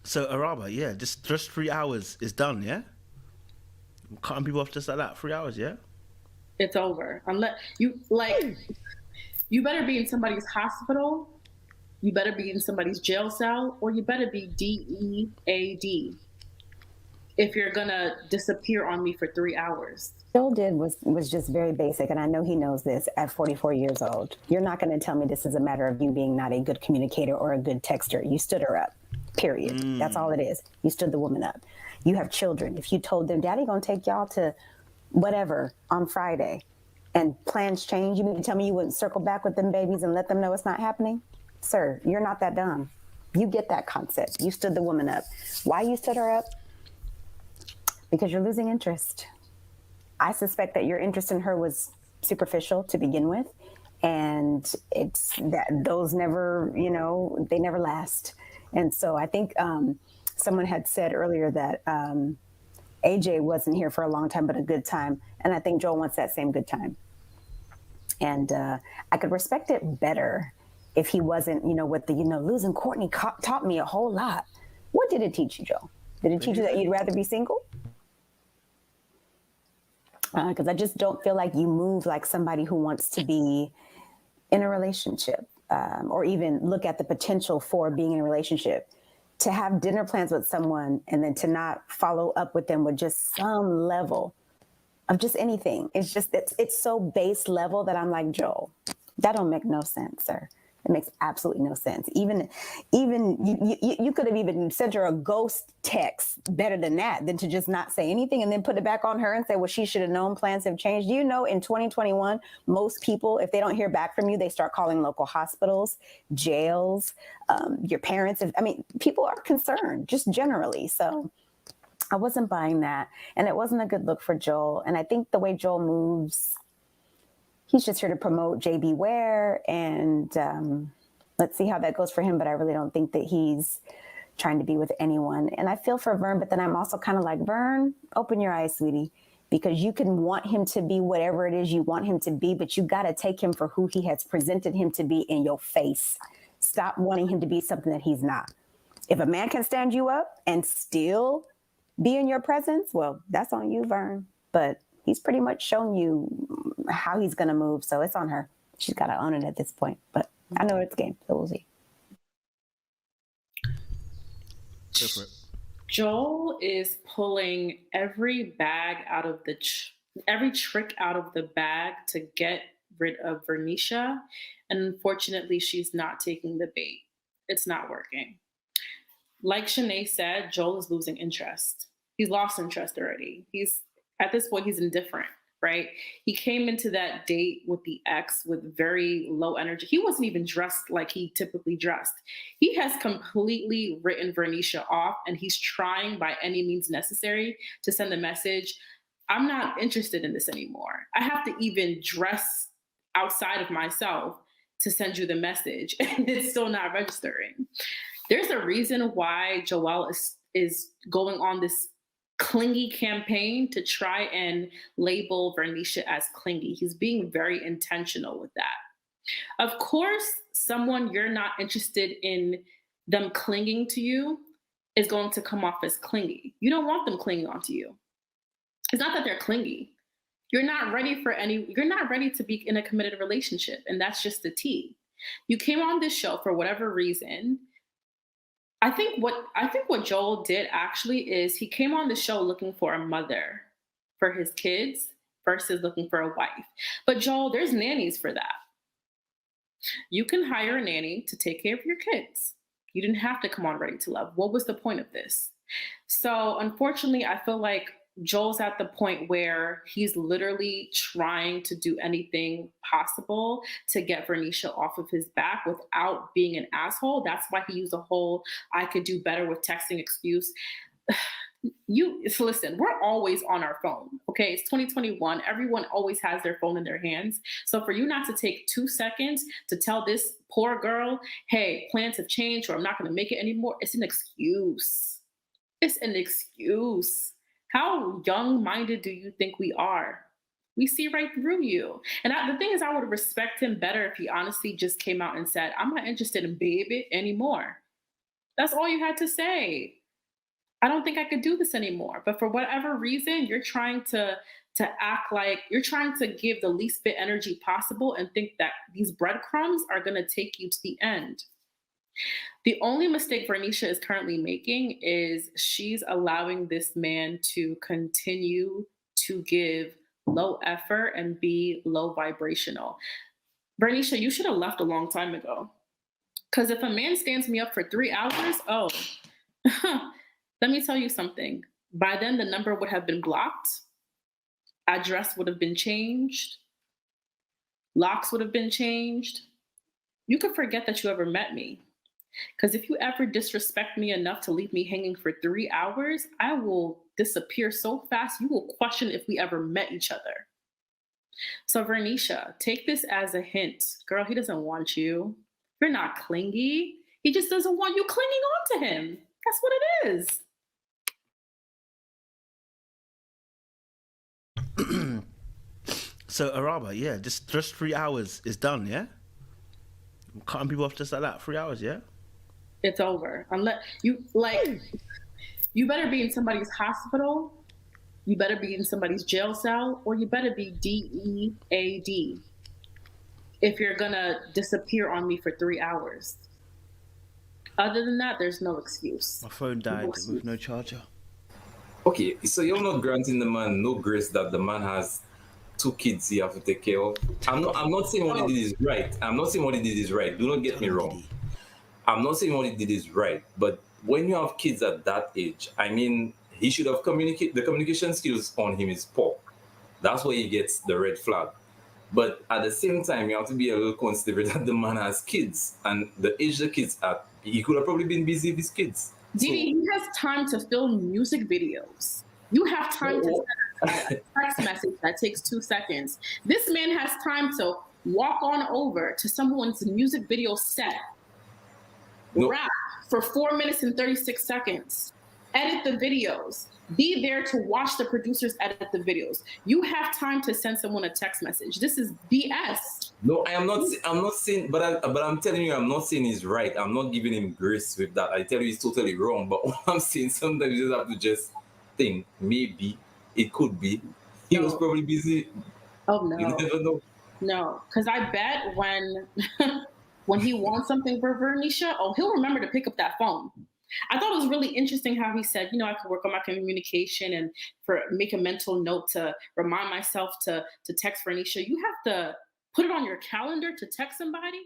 So Araba, yeah, just 3 hours is done, yeah. Cutting people off just like that, 3 hours, yeah. It's over. Unless you like, you better be in somebody's hospital, you better be in somebody's jail cell, or you better be DEAD if you're gonna disappear on me for 3 hours. Joel did was just very basic, and I know he knows this at 44 years old. You're not going to tell me this is a matter of you being not a good communicator or a good texter. You stood her up, period. That's all it is. You stood the woman up. You have children. If you told them, Daddy gonna take y'all to whatever on Friday, and plans change, you mean to tell me you wouldn't circle back with them babies and let them know it's not happening? Sir, you're not that dumb. You get that concept. You stood the woman up. Why you stood her up? Because you're losing interest. I suspect that your interest in her was superficial to begin with, and it's that those never, they never last. And so I think someone had said earlier that AJ wasn't here for a long time, but a good time. And I think Joel wants that same good time. And I could respect it better if he wasn't, with the, losing Courtney taught me a whole lot. What did it teach you, Joel? Did it teach you that you'd rather be single? Because I just don't feel like you move like somebody who wants to be in a relationship or even look at the potential for being in a relationship. To have dinner plans with someone and then to not follow up with them with just some level of just anything. It's just, it's so base level that I'm like, Joel, that don't make no sense, sir. It makes absolutely no sense. Even you could have even sent her a ghost text better than that, than to just not say anything and then put it back on her and say, well, she should have known plans have changed. Do you know in 2021, most people, if they don't hear back from you, they start calling local hospitals, jails, your parents. People are concerned just generally. So I wasn't buying that. And it wasn't a good look for Joel. And I think the way Joel moves, he's just here to promote JB Ware, and let's see how that goes for him. But I really don't think that he's trying to be with anyone. And I feel for Vern, but then I'm also kind of like, Vern, open your eyes, sweetie, because you can want him to be whatever it is you want him to be, but you got to take him for who he has presented him to be in your face. Stop wanting him to be something that he's not. If a man can stand you up and still be in your presence, well, that's on you, Vern. But he's pretty much shown you how he's going to move. So it's on her. She's got to own it at this point. But I know it's game, so we'll see. Go for it. Joel is pulling every bag out of every trick out of the bag to get rid of Vernisha. And unfortunately, she's not taking the bait. It's not working. Like Shanae said, Joel is losing interest. He's lost interest already. At this point, he's indifferent, right? He came into that date with the ex with very low energy. He wasn't even dressed like he typically dressed. He has completely written Vernisha off, and he's trying by any means necessary to send a message. I'm not interested in this anymore. I have to even dress outside of myself to send you the message, and it's still not registering. There's a reason why Joel is going on this clingy campaign to try and label Vernisha as clingy. He's being very intentional with that. Of course, someone you're not interested in them clinging to you is going to come off as clingy. You don't want them clinging onto you. It's not that they're clingy. You're not ready to be in a committed relationship. And that's just the tea. You came on this show for whatever reason. I think what Joel did actually is he came on the show looking for a mother for his kids versus looking for a wife. But Joel, there's nannies for that. You can hire a nanny to take care of your kids. You didn't have to come on Ready to Love. What was the point of this? So unfortunately, I feel like Joel's at the point where he's literally trying to do anything possible to get Vernisha off of his back without being an asshole. That's why he used a whole I could do better with texting excuse. Listen, we're always on our phone. Okay, it's 2021. Everyone always has their phone in their hands. So for you not to take 2 seconds to tell this poor girl, hey, plans have changed or I'm not going to make it anymore, it's an excuse. It's an excuse. How young-minded do you think we are? We see right through you. And the thing is, I would respect him better if he honestly just came out and said, I'm not interested in baby anymore. That's all you had to say. I don't think I could do this anymore. But for whatever reason, you're trying to act like you're trying to give the least bit energy possible and think that these breadcrumbs are going to take you to the end. The only mistake Vernisha is currently making is she's allowing this man to continue to give low effort and be low vibrational. Vernisha, you should have left a long time ago. Because if a man stands me up for 3 hours, oh, let me tell you something. By then, the number would have been blocked, address would have been changed, locks would have been changed. You could forget that you ever met me. Because if you ever disrespect me enough to leave me hanging for 3 hours, I will disappear so fast, you will question if we ever met each other. So, Vernisha, take this as a hint. Girl, he doesn't want you. You're not clingy. He just doesn't want you clinging on to him. That's what it is. So Araba, yeah, just 3 hours is done, yeah? Cutting people off just like that, 3 hours, yeah? It's over. Unless you you better be in somebody's hospital, you better be in somebody's jail cell, or you better be DEAD if you're gonna disappear on me for 3 hours. Other than that, there's no excuse. My phone died with no charger. Okay, so you're not granting the man no grace that the man has 2 kids he have to take care of. I'm not saying what he did is right. I'm not saying what he did is right. Do not get me wrong. I'm not saying what he did is right. But when you have kids at that age, I mean, he should have the communication skills on him is poor. That's why he gets the red flag. But at the same time, you have to be a little considerate that the man has kids, and the age the kids are, he could have probably been busy with his kids. Didi, he has time to film music videos. You have time to send a text message that takes 2 seconds. This man has time to walk on over to someone's music video set, rap for 4 minutes and 36 seconds, edit the videos, be there to watch the producers edit the videos. You have time to send someone a text message. This is BS. No, I am not. I'm not saying, but I'm telling you, I'm not saying he's right. I'm not giving him grace with that. I tell you, he's totally wrong. But what I'm saying, sometimes you just have to just think. Maybe it could be he was probably busy. Oh no! You never know. No, because I bet when he wants something for Vernisha, oh, he'll remember to pick up that phone. I thought it was really interesting how he said, I could work on my communication and make a mental note to remind myself to text Vernisha. You have to put it on your calendar to text somebody.